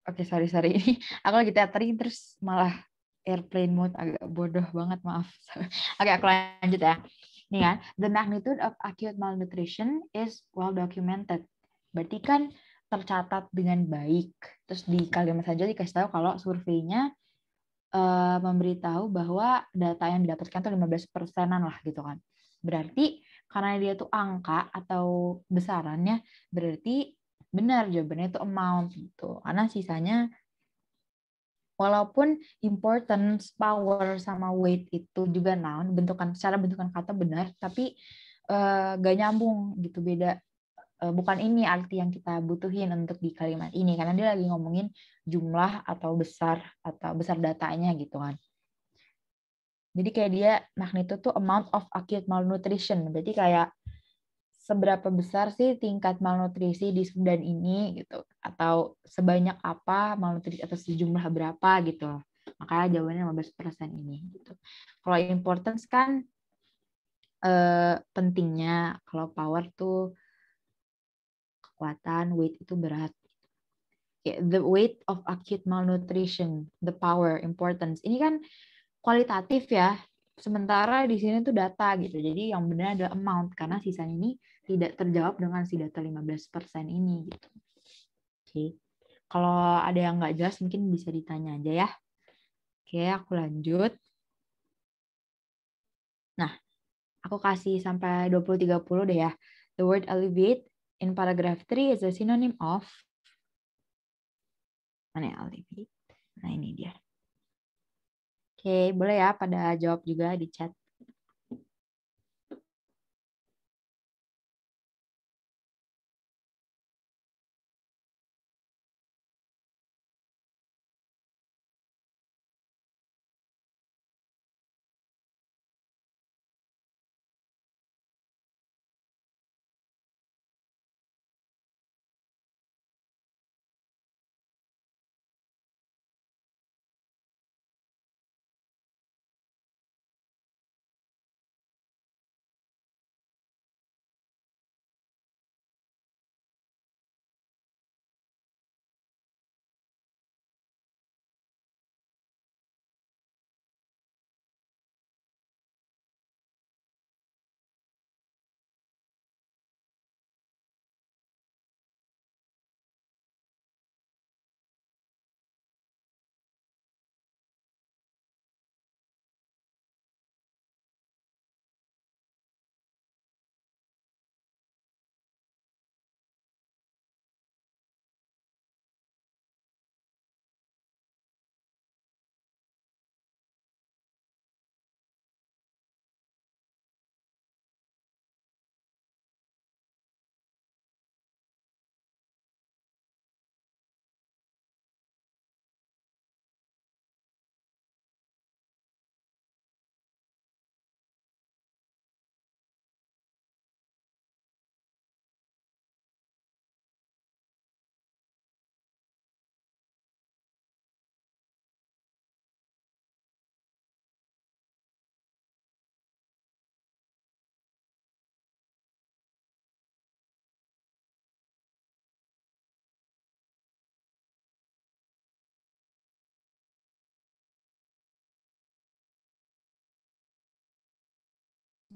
Oke, sorry. Ini aku lagi tethering terus malah airplane mode, agak bodoh banget, maaf. Oke, aku lanjut ya. Nih kan, the magnitude of acute malnutrition is well documented. Berarti kan tercatat dengan baik. Terus di kalimat saja dikasih tahu kalau surveinya memberitahu bahwa data yang didapatkan tuh 15%-an lah gitu kan. Berarti karena dia tuh angka atau besarannya, berarti benar jawabannya itu amount gitu. Karena sisanya walaupun importance, power sama weight itu juga noun, secara bentukan kata benar, tapi gak nyambung gitu, beda. Bukan ini arti yang kita butuhin untuk di kalimat ini, karena dia lagi ngomongin jumlah atau besar datanya gitu kan. Jadi kayak dia magnitude tuh amount of acute malnutrition. Berarti kayak seberapa besar sih tingkat malnutrisi di Sudan ini gitu, atau sebanyak apa malnutrisi atau sejumlah berapa gitu. Makanya jawabannya 15% ini gitu. Kalau importance kan pentingnya, kalau power tuh kekuatan, weight itu berat. The weight of acute malnutrition, the power, importance. Ini kan kualitatif ya. Sementara di sini tuh data gitu. Jadi yang benar adalah amount karena sisanya ini tidak terjawab dengan si data 15% ini gitu. Oke. Kalau ada yang nggak jelas mungkin bisa ditanya aja ya. Oke, aku lanjut. Nah, aku kasih sampai 20-30 deh ya. The word alleviate in paragraph 3 is a synonym of. Mana ya alleviate? Nah, ini dia. Oke, boleh ya pada jawab juga di chat.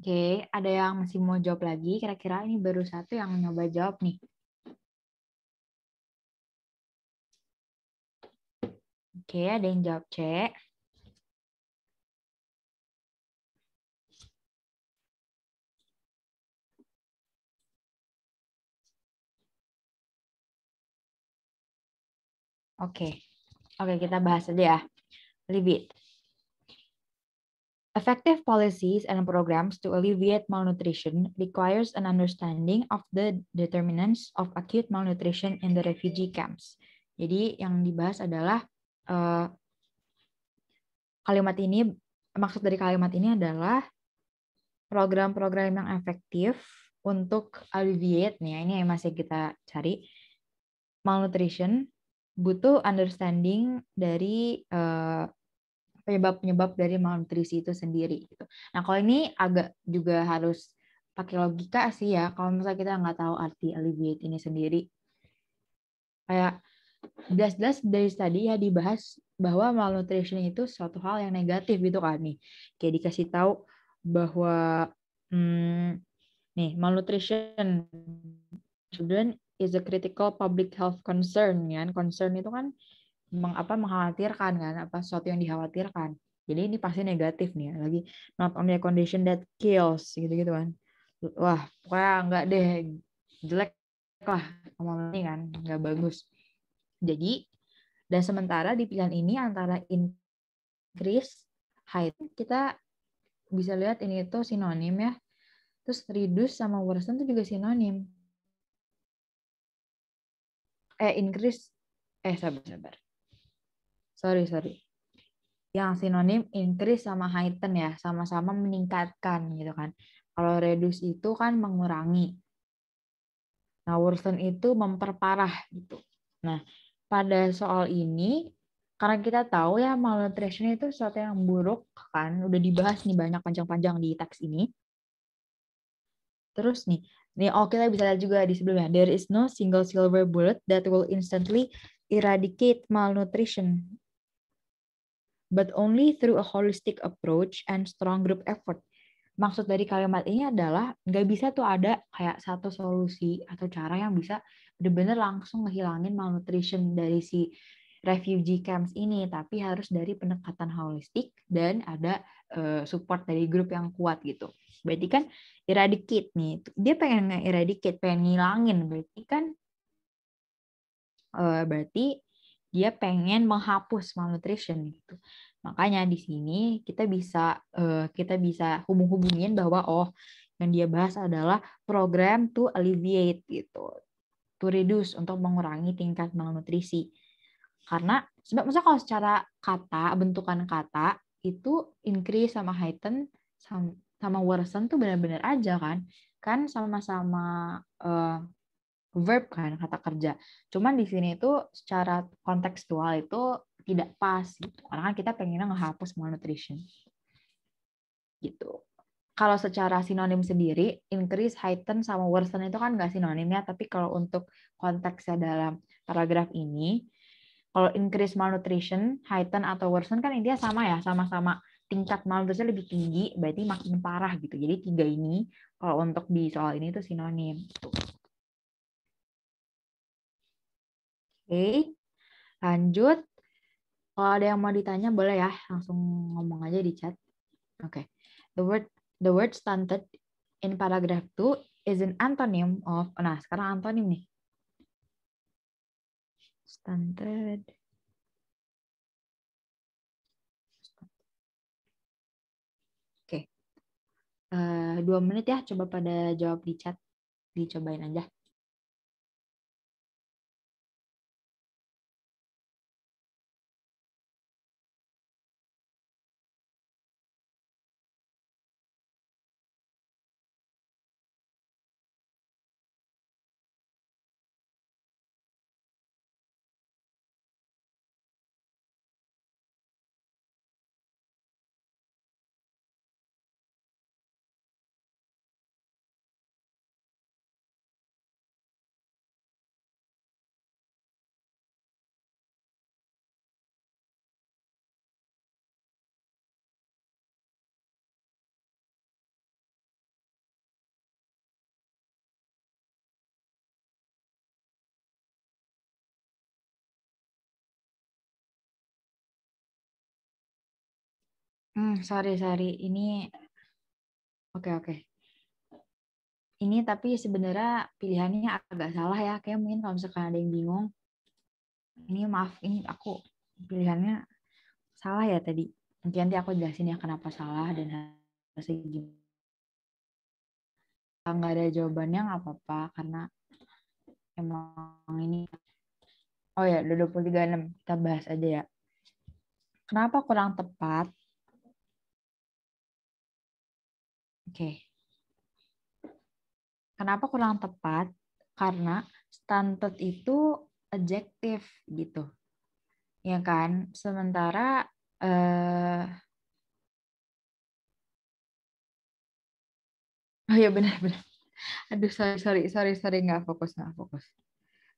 Oke, ada yang masih mau jawab lagi? Kira-kira ini baru satu yang nyoba jawab nih. Oke, ada yang jawab C. Oke, kita bahas aja ya. Alleviate. Effective policies and programs to alleviate malnutrition requires an understanding of the determinants of acute malnutrition in the refugee camps. Jadi yang dibahas adalah kalimat ini, maksud dari kalimat ini adalah program-program yang efektif untuk alleviate, nih ini yang masih kita cari, malnutrition, butuh understanding dari penyebab-penyebab dari malnutrisi itu sendiri. Gitu. Nah, kalau ini agak juga harus pakai logika sih ya. Kalau misalnya kita nggak tahu arti alleviate ini sendiri, kayak jelas-jelas dari tadi ya dibahas bahwa malnutrition itu suatu hal yang negatif gitu kan nih. Kayak dikasih tahu bahwa nih malnutrition children is a critical public health concern kan. Concern itu kan mengkhawatirkan kan, sesuatu yang dikhawatirkan. Jadi ini pasti negatif nih ya. Lagi not only a condition that kills gitu-gitu kan. Wah, pokoknya enggak deh, jelek lah ngomong ini kan, enggak bagus. Jadi dan sementara di pilihan ini antara increase, height, kita bisa lihat ini itu sinonim ya. Terus reduce sama worsen itu juga sinonim. Increase, sabar. Sorry. Yang sinonim increase sama heighten ya, sama-sama meningkatkan gitu kan. Kalau reduce itu kan mengurangi. Nah, worsen itu memperparah gitu. Nah, pada soal ini, karena kita tahu ya malnutrition itu sesuatu yang buruk kan, udah dibahas nih banyak panjang-panjang di teks ini. Terus nih kita bisa lihat juga di sebelumnya, there is no single silver bullet that will instantly eradicate malnutrition. but only through a holistic approach and strong group effort. Maksud dari kalimat ini adalah nggak bisa tuh ada kayak satu solusi atau cara yang bisa benar-benar langsung ngehilangin malnutrition dari si refugee camps ini, tapi harus dari pendekatan holistik dan ada support dari grup yang kuat gitu. Berarti kan eradicate nih, dia pengen nge-eradicate, pengen ngilangin, berarti dia pengen menghapus malnutrition gitu. Makanya di sini kita bisa hubungin bahwa yang dia bahas adalah program to alleviate gitu, to reduce untuk mengurangi tingkat malnutrisi. Karena maksudnya kalau secara kata, bentukan kata itu increase sama heighten sama worsen tuh benar-benar aja kan. Kan sama-sama verb kan, kata kerja. Cuman di sini itu secara kontekstual itu tidak pas gitu. Karena kan kita pengennya ngehapus malnutrition. Gitu. Kalau secara sinonim sendiri, increase, heighten, sama worsen itu kan nggak sinonimnya, tapi kalau untuk konteksnya dalam paragraf ini, kalau increase malnutrition, heighten, atau worsen kan intinya sama ya, sama-sama tingkat malnutrisi lebih tinggi, berarti makin parah gitu. Jadi 3 ini, kalau untuk di soal ini itu sinonim. Oke, lanjut. Kalau ada yang mau ditanya boleh ya, langsung ngomong aja di chat. Oke. The word stunted in paragraph 2 is an antonym of, nah sekarang antonim nih. Stunted. Oke. 2 menit ya, coba pada jawab di chat. Dicobain aja. Sorry. Ini oke. Ini tapi sebenarnya pilihannya agak salah ya. Kayak mungkin kalau misalkan ada yang bingung. Ini maaf, ini aku pilihannya salah ya tadi. Nanti aku jelasin ya kenapa salah dan harusnya gimana. Nggak ada jawabannya nggak apa-apa karena emang ini. Oh ya, udah 23.6. Kita bahas aja ya. Kenapa kurang tepat? Oke. Kenapa kurang tepat? Karena stunted itu adjektif gitu. Ya kan? Sementara oh ya benar. Aduh, sorry, nggak fokus.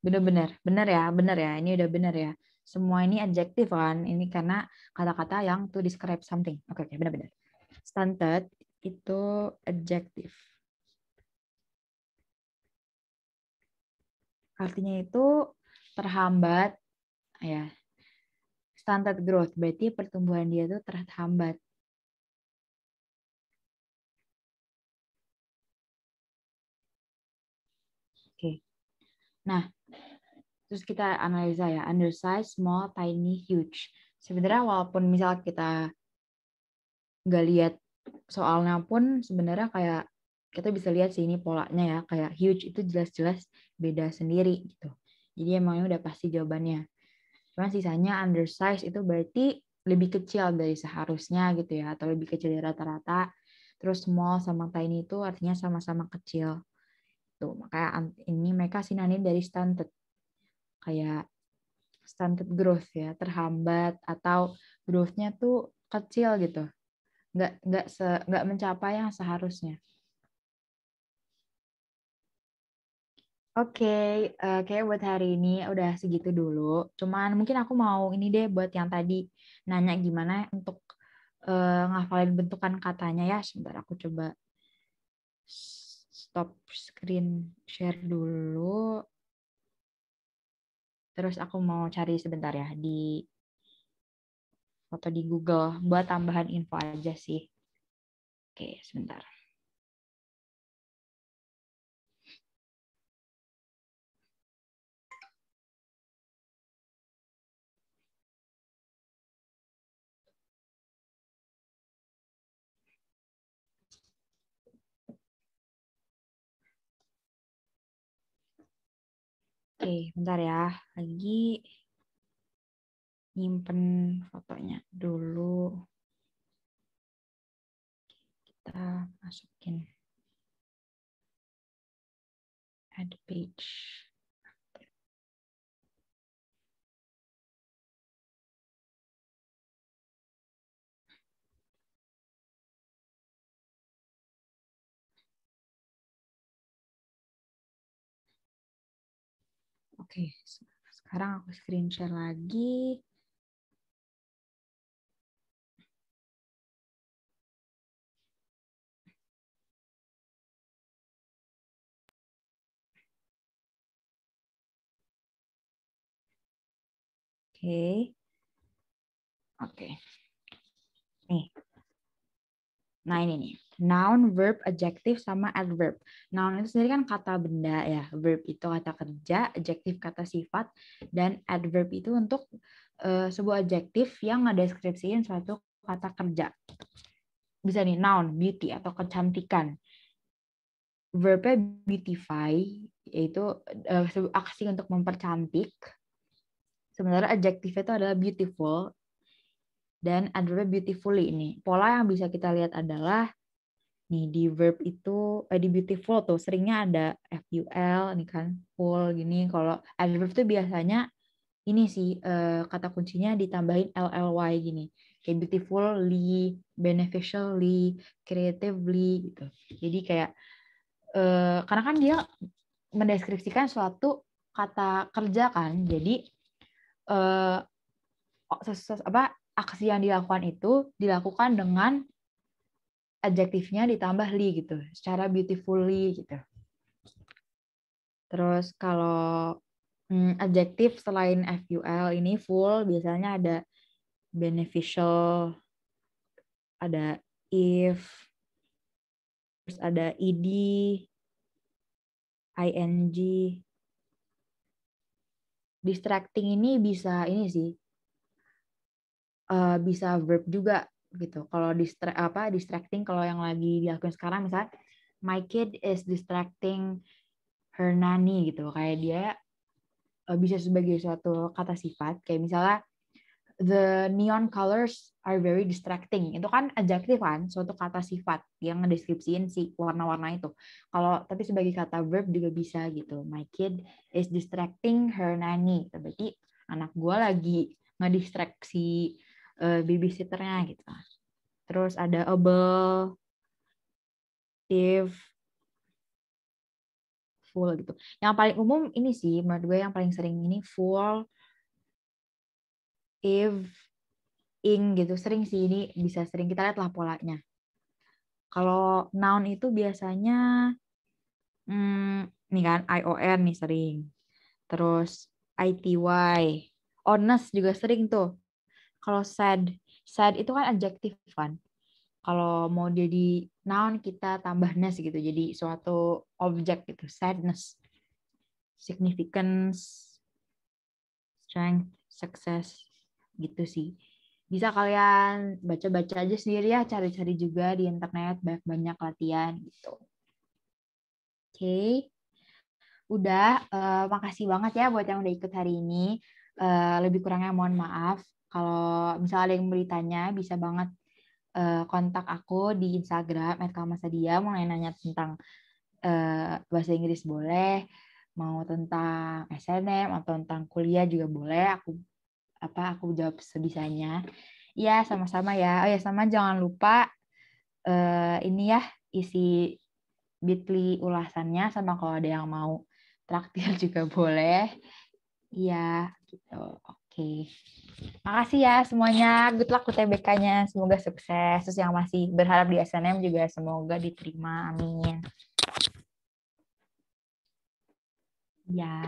Benar ya, ini udah benar ya. Semua ini adjektif kan, ini karena kata-kata yang to describe something. Oke, benar. Stunted itu adjektif. Artinya itu terhambat, ya. Stunted growth, berarti pertumbuhan dia itu terhambat. Oke. Nah, terus kita analisa ya, undersize, small, tiny, huge. Sebenarnya walaupun misal kita nggak lihat soalnya pun sebenarnya kayak kita bisa lihat sih ini polanya ya, kayak huge itu jelas-jelas beda sendiri gitu. Jadi emangnya udah pasti jawabannya. Cuma sisanya undersize itu berarti lebih kecil dari seharusnya gitu ya, atau lebih kecil dari rata-rata. Terus small sama tiny itu artinya sama-sama kecil. Tuh, makanya ini mereka sinonim dari stunted. Kayak stunted growth ya, terhambat atau growth-nya tuh kecil gitu. Nggak mencapai yang seharusnya. Oke, kayak buat hari ini udah segitu dulu. Cuman mungkin aku mau ini deh buat yang tadi nanya gimana untuk ngafalin bentukan katanya ya. Sebentar aku coba stop screen share dulu. Terus aku mau cari sebentar ya di foto di Google buat tambahan info aja sih. Oke, sebentar. Oke, bentar ya. Lagi nyimpen fotonya dulu. Kita masukin add page. Oke, sekarang aku screen share lagi. Oke. Oke. Nih. Nah ini nih. Noun, verb, adjective, sama adverb. Noun itu sendiri kan kata benda ya. Verb itu kata kerja, adjective kata sifat, dan adverb itu untuk sebuah adjektif yang ngedeskripsiin suatu kata kerja. Bisa nih, noun, beauty atau kecantikan. Verbnya beautify, yaitu aksi untuk mempercantik. Sebenarnya adjektif itu adalah beautiful, dan adverbnya beautifully ini. Pola yang bisa kita lihat adalah nih di verb itu di beautiful tuh seringnya ada ful nih kan, full gini. Kalau adverb tuh biasanya ini sih kata kuncinya ditambahin lly gini. Kayak beautifully, beneficially, creatively gitu. Jadi kayak karena kan dia mendeskripsikan suatu kata kerja kan. Jadi aksi yang dilakukan itu dilakukan dengan adjektifnya ditambah li gitu, secara beautifully gitu. Terus kalau adjektif selain ful ini full biasanya ada beneficial, ada if, terus ada ed, ing. Distracting ini bisa ini sih, bisa verb juga gitu. Kalau distracting kalau yang lagi dilakukan sekarang misalnya my kid is distracting her nanny gitu, kayak dia bisa sebagai suatu kata sifat, kayak misalnya the neon colors are very distracting, itu kan adjektif kan, suatu kata sifat yang ngedeskripsiin si warna-warna itu. Kalau tapi sebagai kata verb juga bisa gitu, my kid is distracting her nanny, berarti anak gue lagi ngedistraksi babysitternya gitu. Terus ada able, if, full gitu. Yang paling umum ini sih menurut gue, yang paling sering ini full, if, ing gitu. Sering sih ini, bisa sering kita lihat lah polanya. Kalau noun itu biasanya nih kan ION nih sering. Terus ITY. Honest juga sering tuh. Kalau sad, sad itu kan adjektif kan. Kalau mau jadi noun kita tambah ness gitu. Jadi suatu objek gitu. Sadness. Significance, strength, success gitu sih. Bisa kalian baca-baca aja sendiri ya, cari-cari juga di internet, banyak latihan gitu. Oke. Udah, makasih banget ya buat yang udah ikut hari ini. Lebih kurangnya mohon maaf. Kalau misalnya ada yang mau ditanya, bisa banget kontak aku di Instagram @kalmasadia. Mau nanya tentang bahasa Inggris boleh, mau tentang SNM atau tentang kuliah juga boleh. Aku jawab sebisanya. Iya, sama-sama ya. Oh ya, sama jangan lupa ini ya, isi Bitly ulasannya, sama kalau ada yang mau traktir juga boleh. Iya, gitu. Oke. Makasih ya semuanya. Good luck UTBK-nya. Semoga sukses. Terus yang masih berharap di SNM juga semoga diterima. Amin. Ya.